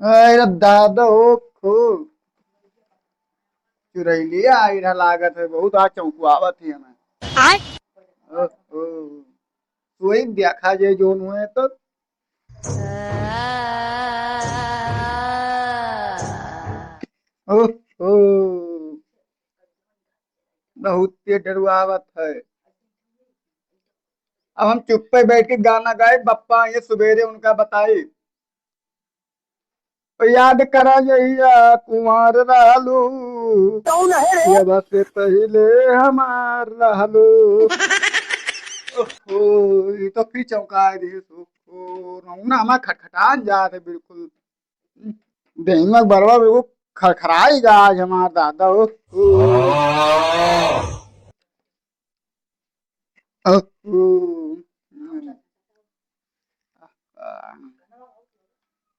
अरे दादा हो खो चुरैली आई रहा लागत है बहुत आज चौंकुआवत ही हमें। ओहो वही देखा जाए जोन हुए तो ओहो बहुत ये डरुआवत है। अब हम चुप पे बैठ के गाना गाए बप्पा ये सवेरे उनका बताई तो याद करा जइया कुंवर रहलू ये बस से पहले हमार रहलू। ओहो ये तो फिर चौंका दी ओहो रौना हमार खटखटान जा रहे बिल्कुल देहिंगा बरवा वो खरखराएगा आज हमार दादा ओहो ओहो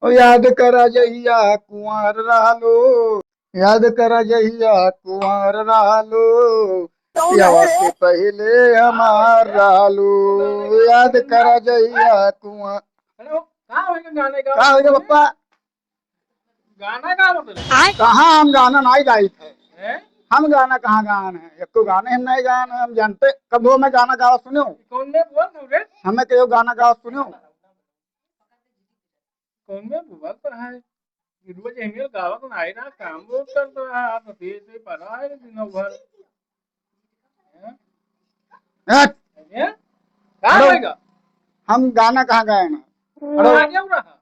ओ याद करा जइया कुंवर रहलो याद करा जइया कुंवर रहलो यावा से पहले हमार रहलो याद करा जइया कुंवर हेलो कहाँ होएगा गाने का का हो गया पप्पा गाना का मतलब कहाँ हम गाना नहीं गाई थे है हम गाना कहाँ गान है एक तो गाने हम नहीं गान है हम जानते कब मैं गाना गा सुनो कौन में बोल तू रे हमें कहो गाना गा सुनो कौन में बोल पर है रोज एमियल गावा तो नहीं ना काम बहुत कर तो है आप फिर से पढ़ा है दिनों भर हट, है कहाँ हटो होएगा हम गाना कहाँ गाए हैं हटो आ क्यों रहा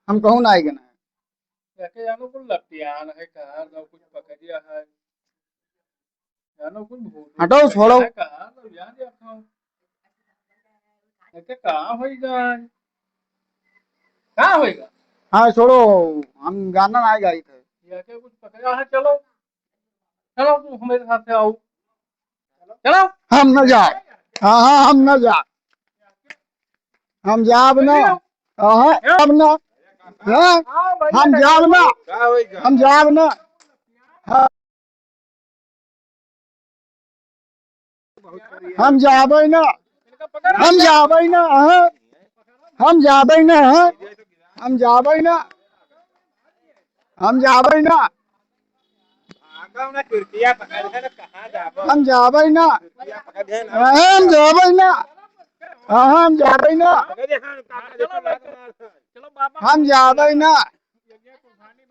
हम कहूँ ना गाना जाके जानो कुछ लतियान है कहाँ ना कुछ पकड़िया है जानो कुछ भूत हटो छोड़ो है कहाँ तो याद रखो ऐसे कहाँ होएगा कहाँ होएगा हाँ छोड़ो हम गाना नहीं गाई थे जाके कुछ पकड़ा है चलो चलो तुम हमारे साथ से आओ चलो हम न जा हाँ हाँ हम न जा हम जाब न हाँ अब न हाँ हम जाब न हम जाब न हाँ, हम जाबै न हम जाबै न हाँ, हम जाबै न हाँ, हम जाबै न हम जाबै न हम जाबै न हम जाबै न हम जाबै न चलो बाबा हम जाबै न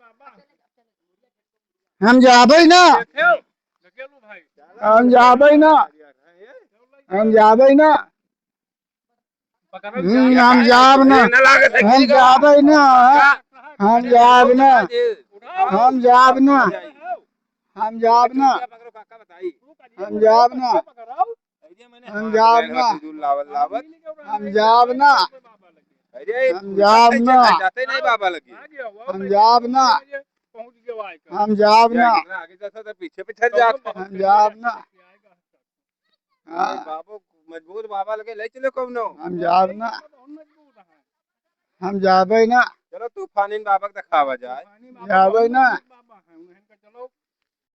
बाबा हम जाबै न देखे देखेलू भाई हम जाबै न हम जाबै न पकड़ो हम जाब न हम जाबै न हम जाब न हम जाब न हम जाब न हम जाब न हम जाब न हम जाब न हम जाब न हम जाब न पहुंच गया हम जाब न पीछे पीछे जाते हम जाब न बाबू मजबूत बाबा लगे ले चलो कौन हम जाब न हम जाबै न चलो तूफान बाबा के दिखावा जाए जाबै न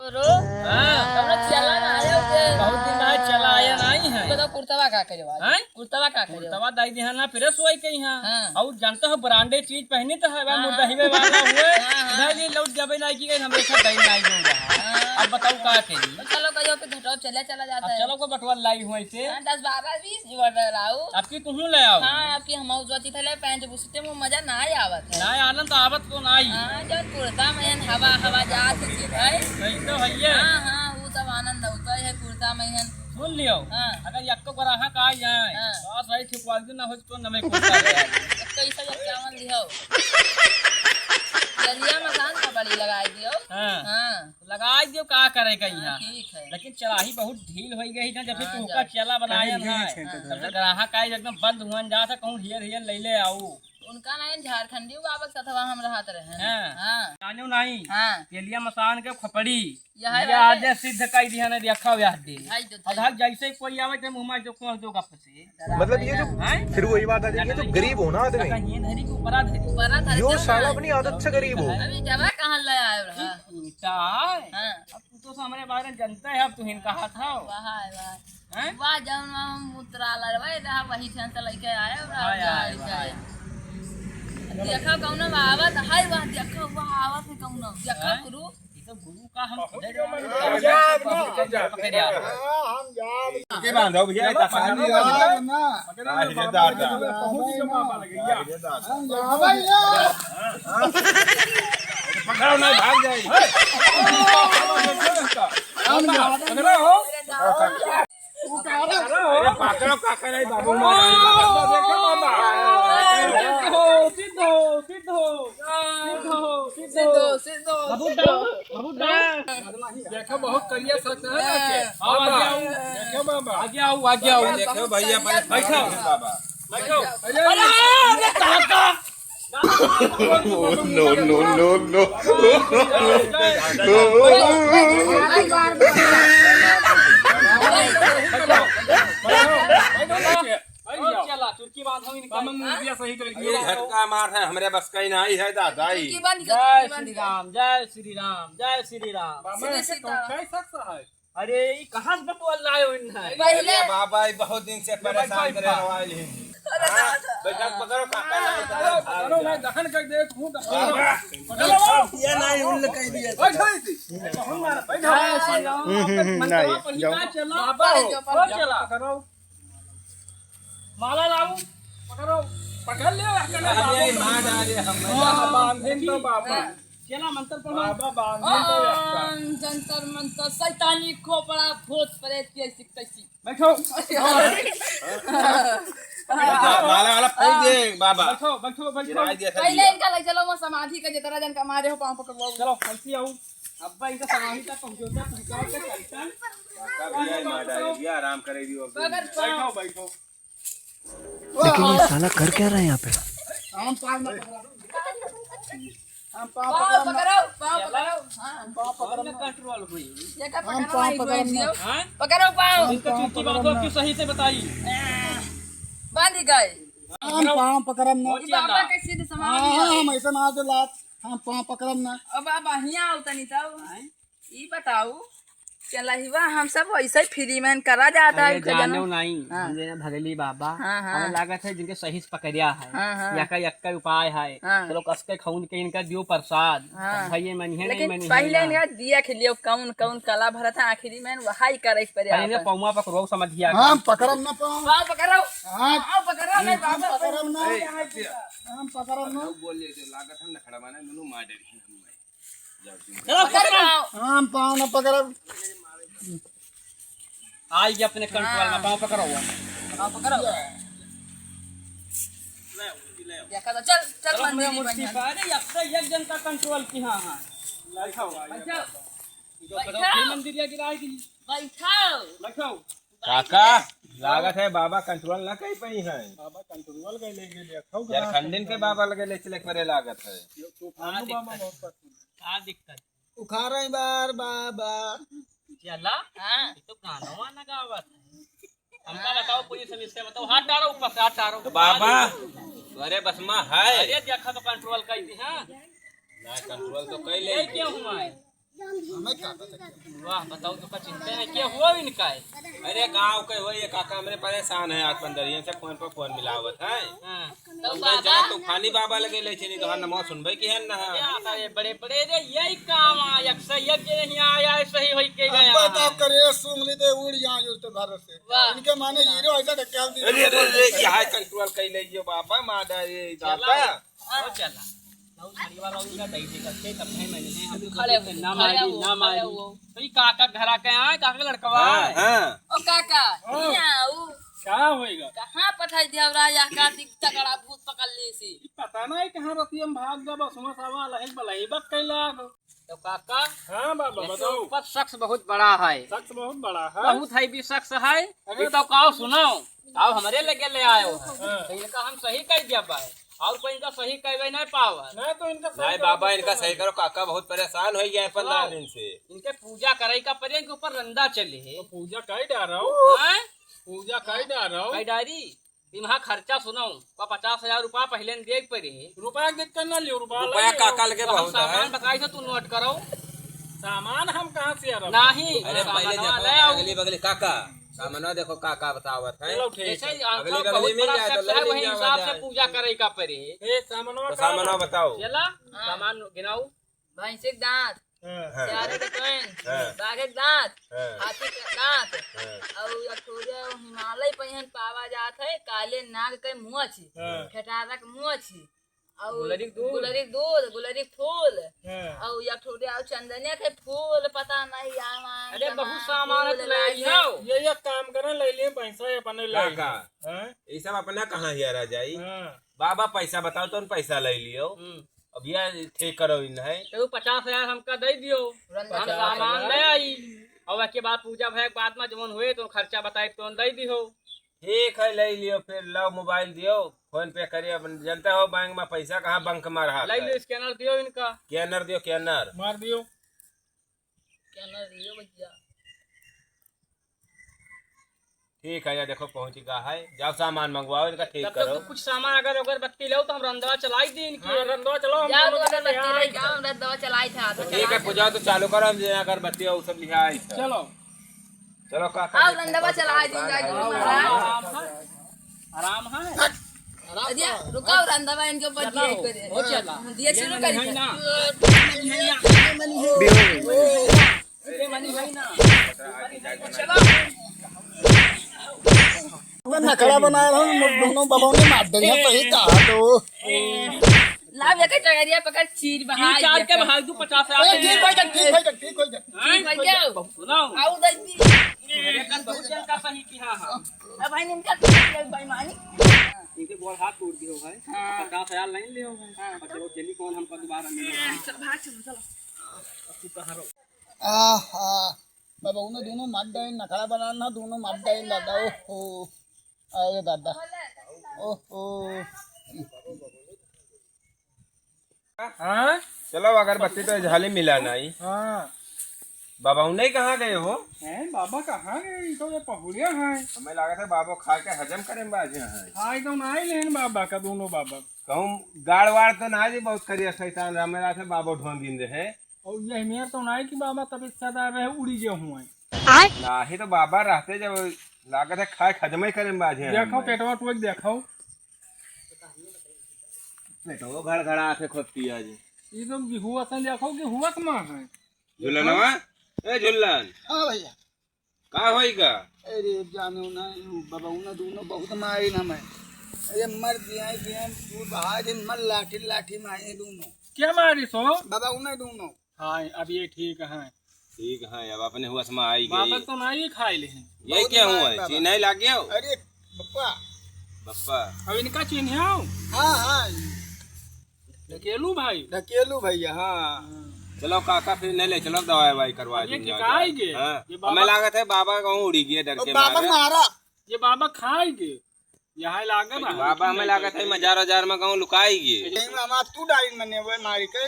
चलो हमरा चला ना आया के बहुत दिन बाद चला आया नहीं है बताओ कुर्तावा का करे वाला हैं? कुर्तावा का करे तवा दाई दिहान ना फिर सोई के यहाँ हाँ। और जानते हो ब्रांडेड चीज पहनी तो है हाँ, मुर्दहीवे वाला हुए हाँ, हाँ। इधर ये लौट जबे नहीं की गई हमेशा दई नहीं हो रहा अब बताओ का करी तो चलो कहियो पे घटाओ चला चला अब जाता है चलो को बटवा लाई हुई से 10 12 20 जोड़ लाओ आपकी तुहू ले आओ हां आपकी हम उजवती थले पैंट बुसते में मजा ना ही आवत है ना आनंद आवत को नहीं हां जब कुर्ता में हवा हवा जात थी भाई सही तो है ये हां वो सब आनंद होता है कुर्ता में सुन लियो हाँ। अगर यक्को को रहा का जाए हाँ। तो सही ठीक वाली ना हो तो नमे कुर्ता ले आओ। कैसा जब चावल दियो चलिया मकान का बड़ी लगाई दियो हाँ हां लगा दियो का करेगा यहाँ ठीक है लेकिन चलाही बहुत ढील हो गई ना जब से हाँ, तू का चला बनाया हाँ, है तब से ग्राहक आए एकदम बंद हुआ जा था कहूँ हियर हियर ले ले आऊ उनका नहीं झारखंडी बाबा के साथ हम रहत रहे हाँ। हां जानो नहीं हां तेलिया मसान के खपड़ी यह है ये आज सिद्ध कई दिया ने देखा व्याह दे भाई जो अधक जैसे कोई आवे ते मुंह में जो कह दो गप से मतलब ये जो हैं फिर वही बात आ जाएगी ये तो गरीब हो ना आदमी कहीं धरी के ऊपर धरी बड़ा था यो साला अपनी आदत से गरीब हो अभी जवा कहां ले आए रहा उल्टा है हां अब तू तो हमारे बारे में जानता है अब तू हिन कहा था वाह वाह हैं वाह जब हम मुत्रा लड़वाए रहा वही ठन से लेके आए हाय, हाय, रहा देखा कौन आवत हाय वह देखा वह आवत है कौन देखा गुरु ये तो गुरु का हम खुदे हम जाब के बांधो भैया इतना पानी ना हम जाबै ना पकड़ो नहीं भाग जाए हम जाब अरे पकड़ो काका नहीं बाबू सिद्धो देखो बहुत करिया सच है देखो बाबा आगे आओ देखो भैया बैठो बाबा बैठो चला चुटकी बांधो इनका मुंडिया सही कर ये झटका मार है हमरे बस का ही नहीं है दादाई की बंद जय श्री राम जय श्री राम जय श्री राम बाबा ऐसे कौन सकता है अरे ये कहाँ से बकवाल लाए हो इन्हें पहले बाबा बहुत दिन से परेशान करे रवाइल है बैठा पकड़ो काका पकड़ो मैं दखन कर दे तू ये नहीं उल्ल कह दिया चला पकड़ो माला लाऊ पकड़ो पकड़ ले ये मार डाले हम बांधे तो बाबा चला मंत्र पढ़ो बाबा बांधे तो जंतर मंतर शैतानी खोपड़ा भूत प्रेत के सिकतसी बैठो माला वाला फेंक दे बाबा बैठो बैठो बैठो गिरा दिया था पहले इनका लग चलो मैं समाधि का जितना जन का मारे हो पांव पकड़वाओ चलो ऐसे आओ अब्बा इनका समाधि तक पहुंचोता पहुंचाओ के चलता काका भैया मार डाले भैया आराम करेगी अब बैठो बैठो लेकिन ये साला कर क्या रहा है यहाँ पे? हम पाँव ना हम पाँव पांव पकड़ो हां पाँव पकड़ो कंट्रोल हुई ये का हम पकड़ो पाँव पकड़ो हैं पकड़ो पांव इनका चुटकी बांधो क्यों सही से बताई बांध गए हम पाँव पकड़म ना ई बाबा के सिद्ध समाधि है हम ऐसा ना दे लात हम पाँव पकड़म ना अब बाबा हिया उतनी तब ई बताओ चला हिवा हम सब ऐसे फ्री मैन करा जाता है जानो नहीं हमने भगली बाबा हमें लागत है जिनके सही से पकड़िया है या का यक्का उपाय है चलो कस के खौन के इनका दियो प्रसाद भाई ये मनिए नहीं लेकिन मनिए पहले इनका दिया खिलियो कौन कौन कला भरत है आखिरी में वहाई करे पर पहले पौमा पकड़ो समझिया हम पकड़म ना पाँव पांव पकड़ो हाँ पांव पकड़ो नहीं हम बाबा पकड़म ना हम पकड़म ना बोल ले लागत हम न खड़ा माने दोनों मार डाली चलो पकड़ो हम पाँव ना पकड़म आई गया अपने कंट्रोल में पाँव पकड़ो हुआ पांव पकड़ो देखा तो चल चल चलो मंदिर मैं मुट्ठी बढ़िया पारे यक्का एक जन का कंट्रोल की हाँ हाँ बैठो बैठो मंदिर या गिराए की बैठाओ बैठो काका लागत है बाबा कंट्रोल ना कही पई है बाबा कंट्रोल के लेके देखो झारखंडन के बाबा लगे ले चले करे लागत है तूफान बाबा बहुत पसंद क्या दिक्कत उखाड़ रही बार बाबा चला हाँ ये तो गाना वाना गावत है हमका बताओ कोई समस्या बताओ हाथ डालो ऊपर से हाथ डालो तो बाबा तुम्हारे बस में है अरे देखा तो कंट्रोल कर दी हाँ ना कंट्रोल तो कई ले ये क्यों हुआ है हमें क्या पता वाह बताओ तो का चिंता है क्या हुआ इनका है अरे गांव के हो ये काका हमरे परेशान है आज 15 दिन से फोन पर फोन मिलावत है हाँ तो उनके बाबा जगह तूफानी बाबा लगे ले छनी तो हर नमो सुनबे की है ना क्या आता है बड़े बड़े रे यही काम आया अक्सर यज्ञ नहीं आया है सही होई के गया अब्बा तो करे सुमली दे उड़ जाए उस भारत से वाह। इनके माने हीरो ऐसा ढकेल दी अरे अरे यहां कंट्रोल कई ले जो बाबा मादा ये दाता वो चला लौ छड़ी वाला उनका दई दे करके तब है मैंने खड़े हो, ना खड़े मारी हो, ना खड़े मारी हो। तो ये काका घर आके आए काका लड़कवा हां है हां ओ काका हिया ऊ क्या होएगा कहां पठाई दिया या कार्तिक तगड़ा भूत पकड़ ली सी पता नहीं कहाँ रहती हम भाग जा बस वहाँ सावा लहे बलही बक कैला तो काका हाँ बाबा इसके बताओ ऊपर शख्स बहुत बड़ा है शख्स बहुत बड़ा है बहुत है भी शख्स है अभी तो कहो सुनो आओ हमारे लगे ले आयो है तो इनका हम सही कह दिया पाए और कोई इनका सही कहवे नहीं पावा नहीं तो इनका नहीं बाबा इनका सही करो काका बहुत परेशान हो गया है 15 दिन से इनके पूजा करे का परे के ऊपर रंदा चले है पूजा कई डाल रहा हूँ हैं? पूजा कई डाल रहा हूँ भाई डायरी इम्हा खर्चा सुनो 50,000 रुपया पहले देख पड़े रुपया देख कर ना लियो रुपया काका लगे तो हम बहुत है सामान बकाई से तू नोट करो सामान हम कहाँ से आ रहा नहीं अरे पहले सामानवा देखो ले आओ। अगली बगली काका सामने देखो का बतावत है। चलो ठीक जैसे है। अगली बहुत गली मिल बड़ा जाए तो शख्स ले है, वही लीजिए हिसाब से आवाज। पूजा करे का पड़े। ए सामनवा तो सामने बताओ। चला सामान गिनाऊ। भैंसिक दांत, हाँ। चारे के टैन, हाँ। बाघे के दांत, हाँ। हाथी के दांत, हाँ। और अठोरे हिमालय पहिन पावा जात है, काले नाग के मुँह छी, हाँ। खटारा के मुँह छी, और गुलरिक दूध। गुलरिक फूल, हाँ। और अठोरे और चंदनिया के फूल, पता नहीं आवा। अरे बहुत सामान है, तो ले आइयो। ये काम करे ले लिए पैसा अपने ले काका हाँ? ये सब अपना कहाँ हियरा जाई। हाँ। बाबा पैसा बताओ तो पैसा ले लियो। अब यह ठीक करो इन है। तो 50,000 हमका दे दियो, हम सामान ले आई और उसके बाद पूजा भय के बाद में जवन हुए तो खर्चा बताए तो दे दियो। ठीक है ले लियो, फिर लो मोबाइल दियो, फोन पे करिए। अब जनता हो बैंक में पैसा कहाँ बंक में रहा ले लो, स्कैनर दियो इनका। कैनर दियो कैनर। मार दियो। क्या ना रियो भैया। ठीक है, या देखो पहुंचेगा है। जाओ सामान मंगवाओ इनका ठीक तब करो। तो कुछ सामान अगर अगरबत्ती लो तो हम रंधवा चलाई दी इनकी। हाँ, रंधवा चलो हम जाओ दोनों तो चले अगरबत्ती यहाँ। ले जाओ, हमरा दवा चलाई था तो ठीक है पूजा तो चालू करो, हम जे अगरबत्ती और सब लिखा है। चलो चलो काका आओ रंधवा चला दी जाएगी महाराज। आराम है। अदिया रुकाओ रंधवा इनके ऊपर दिए करे। हो चला दिए शुरू करी ना नखरा बना रहा हूँ, दोनों बाबा ने मार दिया सही कहा तो। लाभ लेके चढ़िया पकड़ चीर बहा चार के भाग दू 50,000 ठीक हो जा, ठीक हो जा, ठीक हो जा। ठीक हो गया। सुनो आओ दी बहुजन का सही किया है। अब भाई इनका बेईमानी इनके गोल हाथ तोड़ दियो है। 50,000 नहीं लियो है और चलो चली कौन हमको दोबारा मिलेगा। चल भाग चलो बाबा उन्हें दोनों मार गए, नखरा बनाना दोनों मार गए दादा। ओहो अरे दादा ओहो। हाँ। चलो अगरबत्ती तो झाली मिला नहीं। हाँ। बाबा उन्हें कहाँ गए हो? हैं बाबा कहाँ गए? तो ये पहुड़िया है। हमें लगा था बाबा खा के हजम करे बाजे हैं। हाँ तो नहीं लेन बाबा का दोनों बाबा। कहूँ गाड़ वाड़ तो ना जी बहुत करिए शैतान मेरा से बाबा ढोंग दिन रहे। और ये मेर तो नहीं कि बाबा तबीयत ज्यादा रहे उड़ी जे हुए। ना ही तो बाबा रहते जब लागत है खाए हजम ही करे बाजे हैं। देखो पेटवा टोक देखो। पेटो घड़ से खोदती है जी। ये तो हुआ सन देखो कि हुआ माँ है। झुलनवा ए झुलन हाँ भैया का होइगा? अरे जानो ना बाबा उन्हें दोनों बहुत मारे ना मैं। अरे मर दिया तू बहा दिन मर लाठी लाठी मारे दोनों। क्या मारी सो? बाबा उन्हें दोनों। हाँ अब ये ठीक है। ठीक है अब अपने हुआ समय आई बाबा गई। तो नहीं खाए ले। ये क्या हुआ चीन नहीं लाग गया? अरे बप्पा बप्पा अब इनका चिन्ह हाँ हाँ ढकेलू भाई। ढकेलू भैया हाँ। चलो काका फिर नहीं ले चलो दवाई वाई करवा ये देंगे। टिकाएंगे। हाँ, ये बाबा- हमें लागत है बाबा कहूँ उड़ी गई डर के बाबा मारे। मारा ये बाबा खाएंगे यहाँ लागत है। बाबा हमें लागत है हजार में कहूँ लुकाएगी। हमारा तू डाली मने वो मारी के।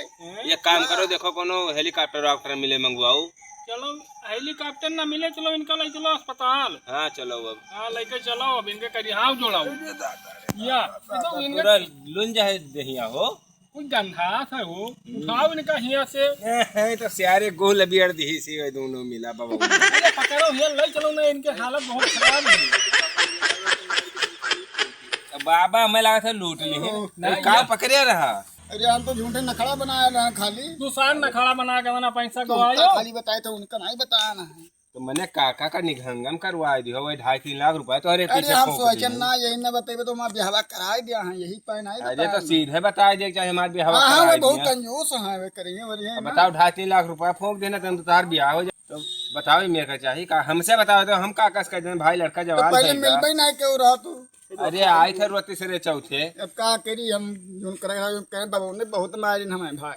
ये काम करो देखो कोनो हेलीकॉप्टर वॉप्टर मिले मंगवाओ। चलो हेलीकॉप्टर ना मिले चलो इनका ले चलो अस्पताल। हाँ चलो अब हाँ लेके चलो अब इनके करिए हाथ जोड़ाओ। या ये तो इनका पूरा लुंज है दहिया हो। कुछ गंधास है वो उठाओ इनका हिया से। तो सारे गोल अभी अर्धी सी दोनों मिला बाबा। अरे पकड़ो हिया ले चलो ना इनके हालत बहुत खराब है। बाबा हमें लगा था लूट ली का पकड़े रहा। अरे हम तो झूठे नखड़ा बनाया रहा खाली। दूसरा नखाड़ा बना के वरना पैसा तो गवायो। उनका खाली बताए तो उनका नहीं बताया ना है। तो मैंने काका का निघंगम करवा दिया वही 2.5-3 लाख रुपए तो अरे अरे पीछे हम ठोक सोचे दिए। ना यही ना बताइए तो हमारा ब्याह करा दिया है यही पे नहीं अरे बताया तो सीधे बता दे चाहे हमारे ब्याह हाँ करा वो बहुत दिया। कंजूस है वे करेंगे वरिए अब बताओ 2.5-3 लाख रुपया फूंक देना तो तार ब्याह हो जाए। तो बताओ ही मेरे का चाहिए का हमसे बताओ तो हम काका से कह दें भाई लड़का तो जवान पहले देगा। मिलबे नहीं क्यों रहा तू। अरे आए थे रोती से चौथे। अब का करी हम जोन करे बाबू ने बहुत मारी हमें भाई।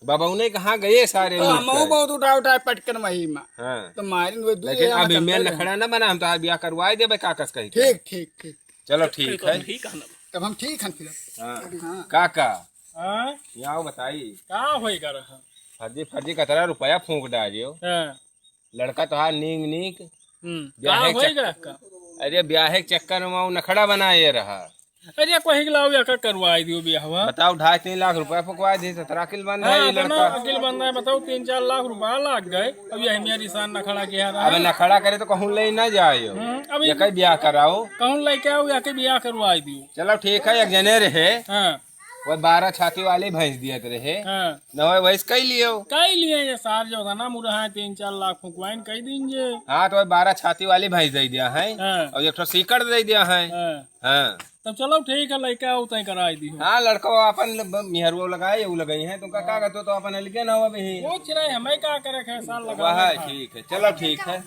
बाबा उन्हें कहाँ गए सारे तो लोग हम के? बहुत उठा पटकन वही में हाँ तो मारी वो दूर लेकिन यहाँ अभी चलते मैं रहे। नखड़ा ना बना हम तो ब्याह करवाए देवे काकस कही। ठीक ठीक ठीक चलो ठीक है। तब हम ठीक हैं फिर। हाँ हाँ काका हाँ यहाँ बताई क्या होएगा रहा। फर्जी कतरा रुपया फूंक डालियो। हाँ लड़का तो हाँ नीक नीक क्या ब्याह होएगा का। अरे ब्याह के चक्कर में वो नखड़ा बनाए रहा। अरे कोई गिलाओ या का करवाई दियो बियाहवा। बताओ 2.5-3 लाख रुपए फुकवा दी, 17 किल बंद है ये लड़का। अकेले बंदा है, बताओ 3-4 लाख रुपया लग गए। अब यही मेरा निशान न खड़ा किया रहा। अब न खड़ा करे तो कहूँ ले ना जाओ, अभी ये कई ब्याह कराओ, कहूँ लेके आओ या के बियाह करवाई दियो। चलो ठीक है। एक जने रहे हाँ वो 12 छाती वाली भैंस दिए रहे हाँ न हो वैस कई लियो। कई लिए ये सार जो था ना मुरहा 3-4 लाख फुकवाइन कई दिन जे। हाँ तो 12 छाती वाली भैंस दे दिया है हाँ और एक ठो सीकड़ दे दिया है। हाँ हाँ तब चलो ठीक है लेके आओ तय कराई दी। हाँ लड़का अपन मिहरुआ लगाए वो लगाई है, तुमका का कहते तो अपन अलगे ना हो भी वो चिराई हमें क्या करे साल लगा। वह ठीक है, चलो ठीक है।